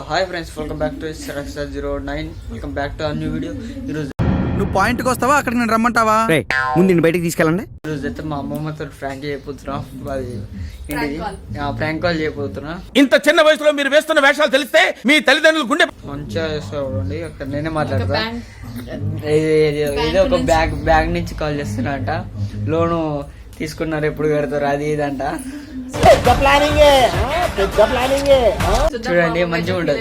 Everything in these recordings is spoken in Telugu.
Hi friends, welcome back to SR09. Welcome back to new video. ఈరోజు నువ్వు పాయింట్కి వస్తావా అక్కడికి నేను రమ్మంటావా? ముందు నేను బయటకు తీసుకెళ్ళండి. ఈరోజు అయితే మా అమ్మమ్మతో ఫ్రాంక్ చేయబోతున్నా. అది ఏంటిది, ప్రాంక్ కాల్ చేయబోతున్నా. ఇంత చిన్న వయసులో మీరు వేస్తున్న వేషాలు తెలిస్తే మీ తల్లిదండ్రులు గుండె మంచిగా చేస్తాడు. అక్కడ నేనే మాట్లాడతా. ఏదో ఒక బ్యాగ్ నుంచి కాల్ చేస్తున్నా అంట. లోను తీసుకున్నారు, ఎప్పుడు కడతారు, అది ఇదంట. చూడండి, మంచిగా ఉండదు.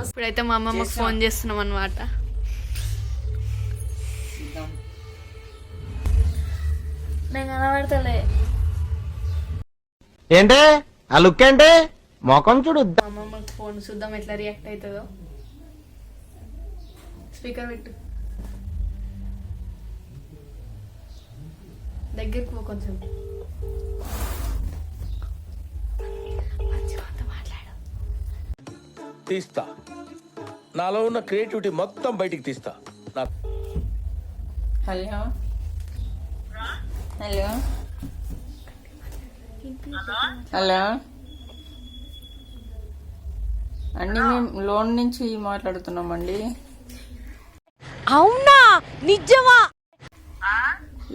ఇప్పుడైతే మా అమ్మమ్మకి ఫోన్ చేస్తున్నాం అన్నమాట. నేను కనబడతలే. ఏంటి ఆ లుక్ ఏంటి? మొఖం చూడు. మా అమ్మమ్మకి ఫోన్ చూద్దాం ఎట్లా రియాక్ట్ అవుతుందో. స్పీకర్ పెట్టు, దగ్గరికి పో కొంచెం. తీస్తా, నాలో ఉన్న క్రియేటివిటీ మొత్తం బయటికి తీస్తా. హలో హలో హలో అండి, మేము లోన్ నుంచి మాట్లాడుతున్నామండి. అవునా, నిజమా?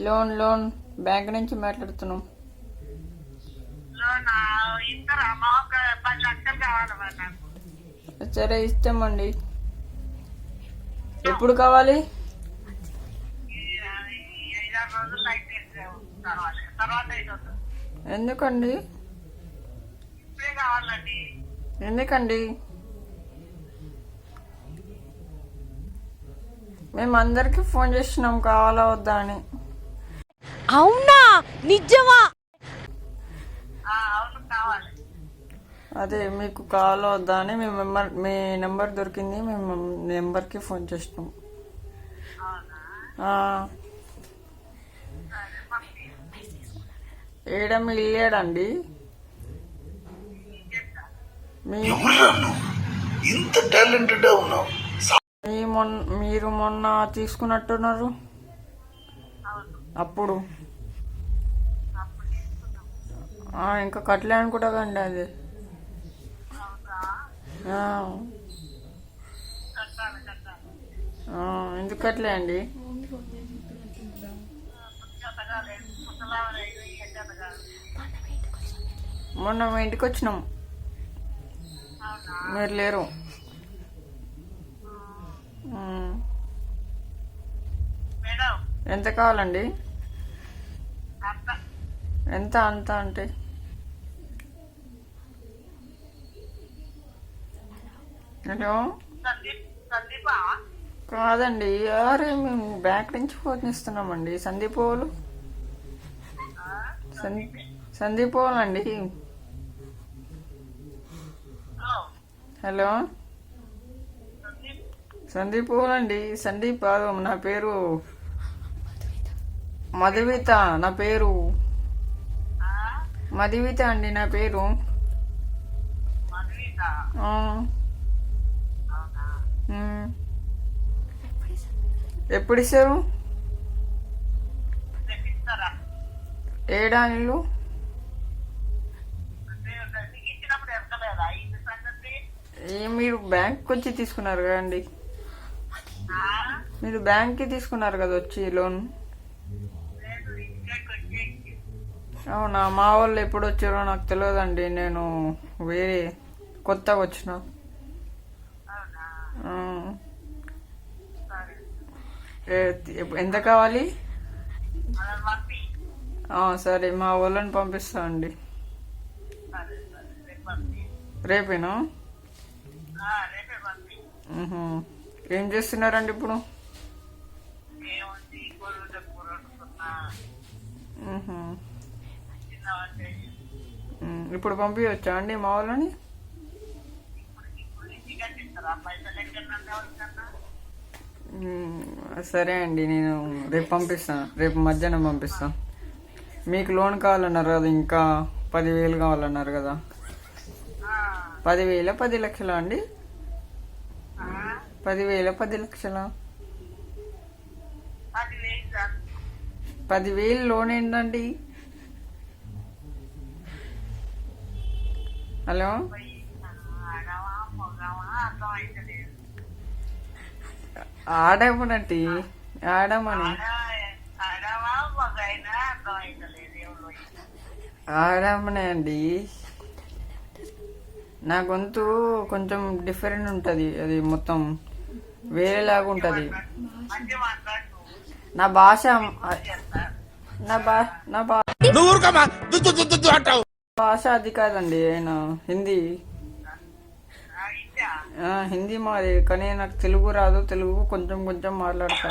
లోన్ బ్యాంక్ నుంచి మాట్లాడుతున్నాం. సరే, ఇస్తామండి. ఎప్పుడు కావాలి? ఎందుకండి? మేము అందరికి ఫోన్ చేస్తున్నాం, కావాలా వద్దా అని. అవునా, నిజమా? అదే మీకు కావాలా వద్దా అని మీ నెంబర్ దొరికింది, మేము నెంబర్కి ఫోన్ చేసినాం. ఏడం ఇల్లేడండి మీరు మొన్న తీసుకున్నట్టున్నారు. అప్పుడు ఇంకా కట్టలే అనుకుంటా కండి. అది ఎందుకు కట్టలే అండి? మొన్న మా ఇంటికి వచ్చినాం, మీరు లేరు. ఎంత కావాలండి? ఎంత అంత అంటే? హలో, కాదండి, అరే మేము బ్యాంక్ నుంచి ఫోన్ ఇస్తున్నామండి. సందీప్ వాళ్ళు, సందీప్ వాళ్ళండి. హలో, సందీప్ వాళ్ళండి. సందీప్ కాదు, నా పేరు మధువిత. నా పేరు మధువిత అండి, నా పేరు. ఎప్పుడు ఇస్తారు? ఏడా ఇల్లు? మీరు బ్యాంక్ వచ్చి తీసుకున్నారు కదండి, మీరు బ్యాంక్కి తీసుకున్నారు కదా వచ్చి లోన్. అవునా, మా వాళ్ళు ఎప్పుడు వచ్చారో నాకు తెలియదండి. నేను వేరే కొత్తగా వచ్చిన. ఎంత కావాలి? సరే, మా వాళ్ళని పంపిస్తా అండి. రేపేనా? ఏం చేస్తున్నారండి ఇప్పుడు? ఇప్పుడు పంపించవచ్చా అండి మా వాళ్ళని? సరే అండి, నేను రేపు పంపిస్తాను. రేపు మధ్యాహ్నం పంపిస్తాను. మీకు లోన్ కావాలన్నారు కదా, ఇంకా 10,000 కావాలన్నారు కదా. 10,000 10 లక్షలా అండి? 10,000 10 లక్షలా? 10,000 లోన్ ఏంటండి? హలో, ఆడమనండి, ఆడమని ఆడమనే అండి. నా గొంతు కొంచెం డిఫరెంట్ ఉంటుంది, అది మొత్తం వేరేలాగా ఉంటుంది. నా భాష భాష అది కాదండి, ఆయన హిందీ. హిందీ మాది, కానీ నాకు తెలుగు రాదు. తెలుగు కొంచెం కొంచెం మాట్లాడతా.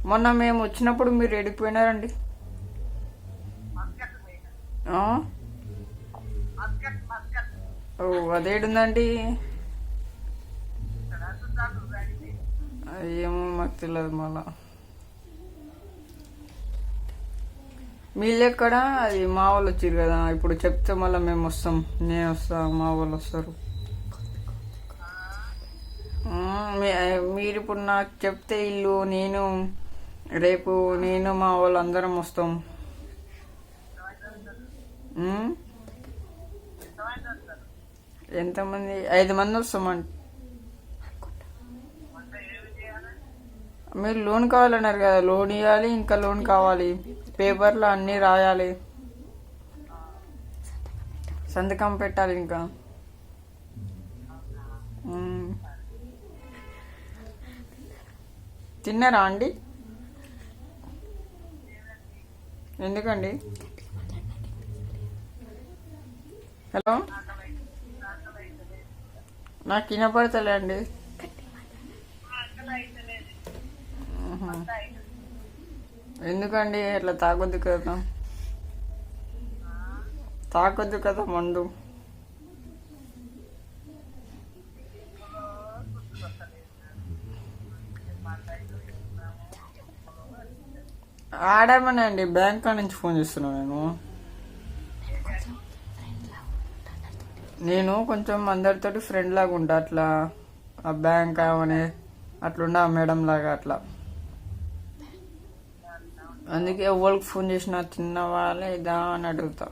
మొన్న మేము వచ్చినప్పుడు మీరు ఎడిపోయినారండి. ఓ, అదేడుందండి. ఏమో మాకు తెలియదు. మళ్ళా మీళ్ళెక్కడ? అది మా వాళ్ళు వచ్చారు కదా, ఇప్పుడు చెప్తే మళ్ళీ మేము వస్తాం. నేను వస్తా, మా వాళ్ళు వస్తారు. మీరు ఇప్పుడు నాకు చెప్తే ఇల్లు, నేను రేపు నేను మా వాళ్ళు అందరం వస్తాం. ఎంతమంది? 5 మంది వస్తామండి. మీరు లోన్ కావాలన్నారు కదా, లోన్ ఇవ్వాలి, ఇంకా లోన్ కావాలి, పేపర్లో అన్నీ రాయాలి, సంతకం పెట్టాలి. ఇంకా తిన్నారా అండి? ఎందుకండి? హలో, నాకు వినపడతలే అండి. ఎందుకండి అట్లా తాగొద్దు కదా, తాగొద్దు కదా మందు. ఆడమనే అండి, బ్యాంక్ నుంచి ఫోన్ చేస్తున్నాను. నేను కొంచెం అందరితోటి ఫ్రెండ్ లాగా ఉంటా, అట్లా ఆ బ్యాంక్ అవనే అట్లుండా మేడం లాగా అట్లా. అందుకే ఎవరికి ఫోన్ చేసినా తిన్నవా లేదా అని అడుగుతా.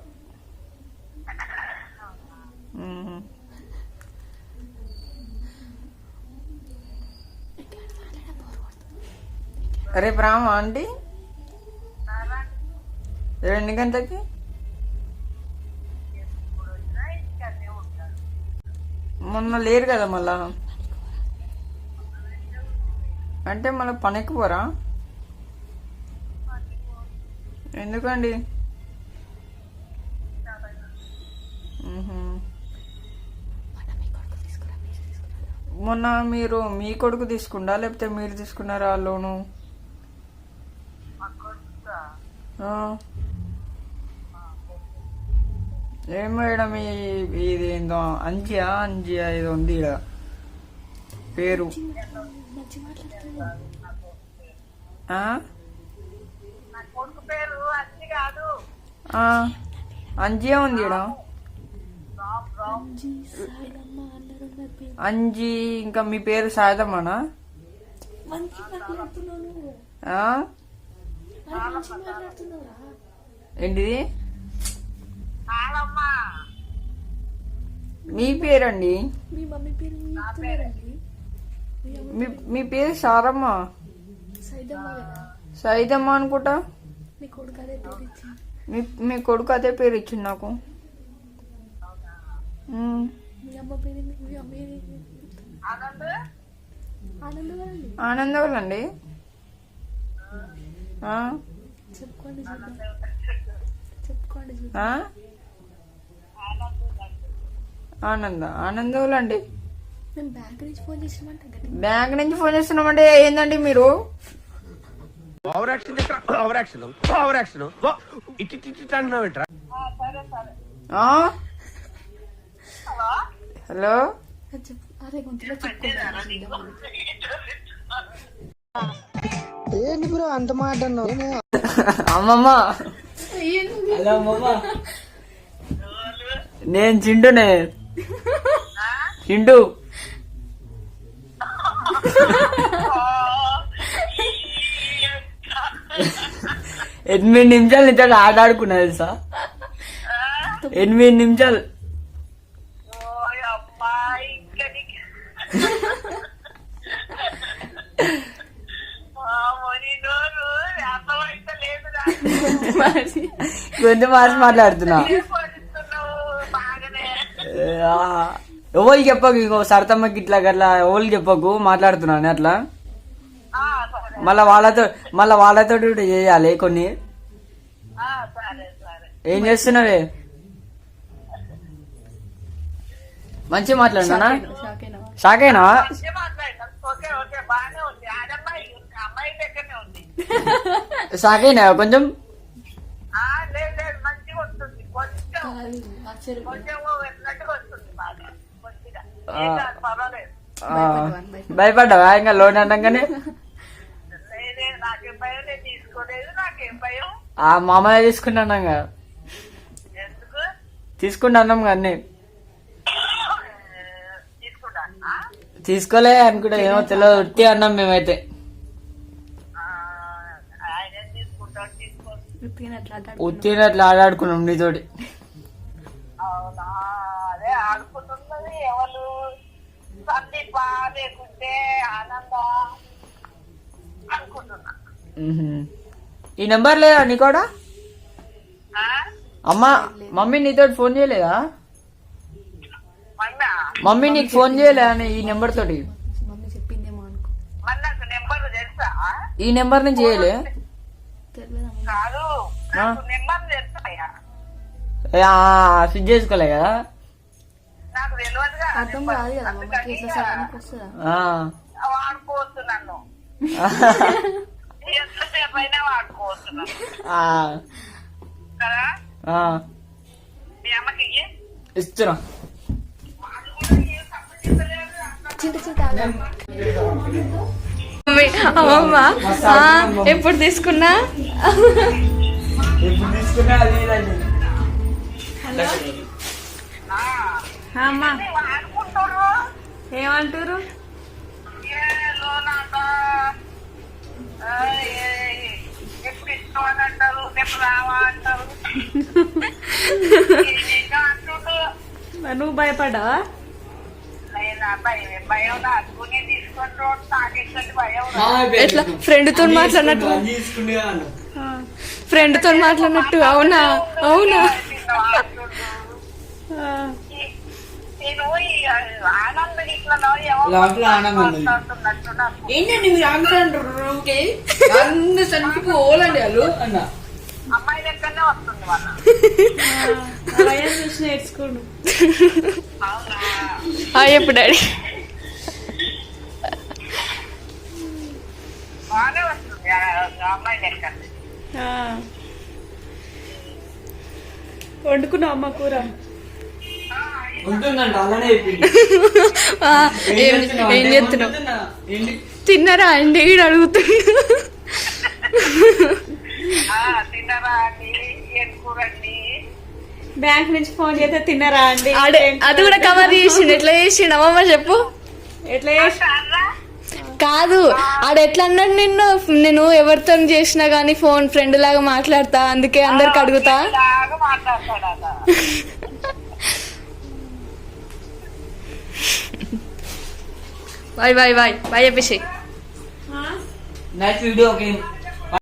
రేపు రామా ఆంటీ? 2 గంటలకి? మొన్న లేరు కదా మళ్ళా, అంటే మళ్ళీ పనికి పోరా? ఎందుకండి? మొన్న మీరు మీ కొడుకు తీసుకున్నా లేకపోతే మీరు తీసుకున్నారా లోను? ఏం మేడం ఇది ఏందో అంజియా ఇది ఉంది ఇక్కడ పేరు. అంజియా ఉంది ఇక్కడ, అంజీ. ఇంకా మీ పేరు సాయదమ్మనా? ఏంటిది మీ పేరండి? మీ పేరు సారమ్మ, సైదమ్మ అనుకుంటా. మీ కొడుకు అదే పేరు ఇచ్చింది నాకు. ఆనంద్ వాళ్ళండి. ఆనంద్ వాళ్ళండి. బ్యాంక్ నుంచి ఫోన్ చేస్తున్నామంటే ఏందండి మీరు? హలో, ఏంటి బ్రో అంత మాట అమ్మమ్మ? హలో అమ్మమ్మ, నేను చింటూనే. చింటూ 8 నిమిషాలు నీతో ఆడాడుకున్నా తెలుసా? 8 నిమిషాలు. కొంచెం మార్చి మాట్లాడుతున్నా. ఎవరికి చెప్పకు, ఇంకో సరతమ్మకి ఇట్లా గట్లా ఎవరికి చెప్పకు, మాట్లాడుతున్నాను అట్లా. మళ్ళా వాళ్ళతో చేయాలి కొన్ని. ఏం చేస్తున్నావే? మంచిగా మాట్లాడినా? షాక్ అయినా? షాక్ అయినా కొంచెం? భయపడ్డావా ఇంకా లోన్ అనగానే? మామయ్య తీసుకుంటున్నాం కదా, తీసుకుంటున్నాం కానీ తీసుకోలే అనుకుంటా, ఏమో తెలియదు, ఉట్టి అన్నాం మేమైతే. ఉత్తిని అట్లా ఆడాడుకున్నాం నీతోటి. ఈ నెంబర్ లేదా నీ కూడా? అమ్మా మమ్మీ నీతోటి ఫోన్ చేయలేదా? మమ్మీ నీకు ఫోన్ చేయలేదా ఈ నెంబర్ తోటి? ఈ నెంబర్ నుంచి చేయలే? స్విచ్ చేసుకోలే కదా? ఇస్తున్నా. అమ్మమ్మ ఎప్పుడు తీసుకున్నా? అమ్మా ఏమంటారు? నువ్వు భయపడ్డావా? ఎట్లా ఫ్రెండ్ తో మాట్లాడినట్టు? ఫ్రెండ్ తో మాట్లాడినట్టు? అవునా అవునా? ఏంటండి మీరు అంటారు? ఓలండి వాళ్ళు అన్న అమ్మాయి దగ్గరనే వస్తుంది వాళ్ళ చూసి నేర్చుకోండు. ఎప్పుడు డాడీ బాగానే వస్తుంది అమ్మాయి దగ్గర. వండుకున్నావు అమ్మ కూర? ఏం చేస్తున్నావు? తిన్నారా అండి అడుగుతున్నా. బ్యాంక్ నుంచి ఫోన్ చేస్తే తిన్నారా అండి? అది కూడా కవర్ చేసిండు. ఎట్లా చేసిండు అమ్మమ్మ చెప్పు? ఎట్లా చేసి కాదు ఆడ ఎట్లా అన్నాడు నిన్ను? నేను ఎవరితో చేసినా గానీ ఫోన్ ఫ్రెండ్ లాగా మాట్లాడతా, అందుకే అందరికి అడుగుతా. బాయ్ బాయ్ బాయ్ బాయ్ చెప్పేసి. Next video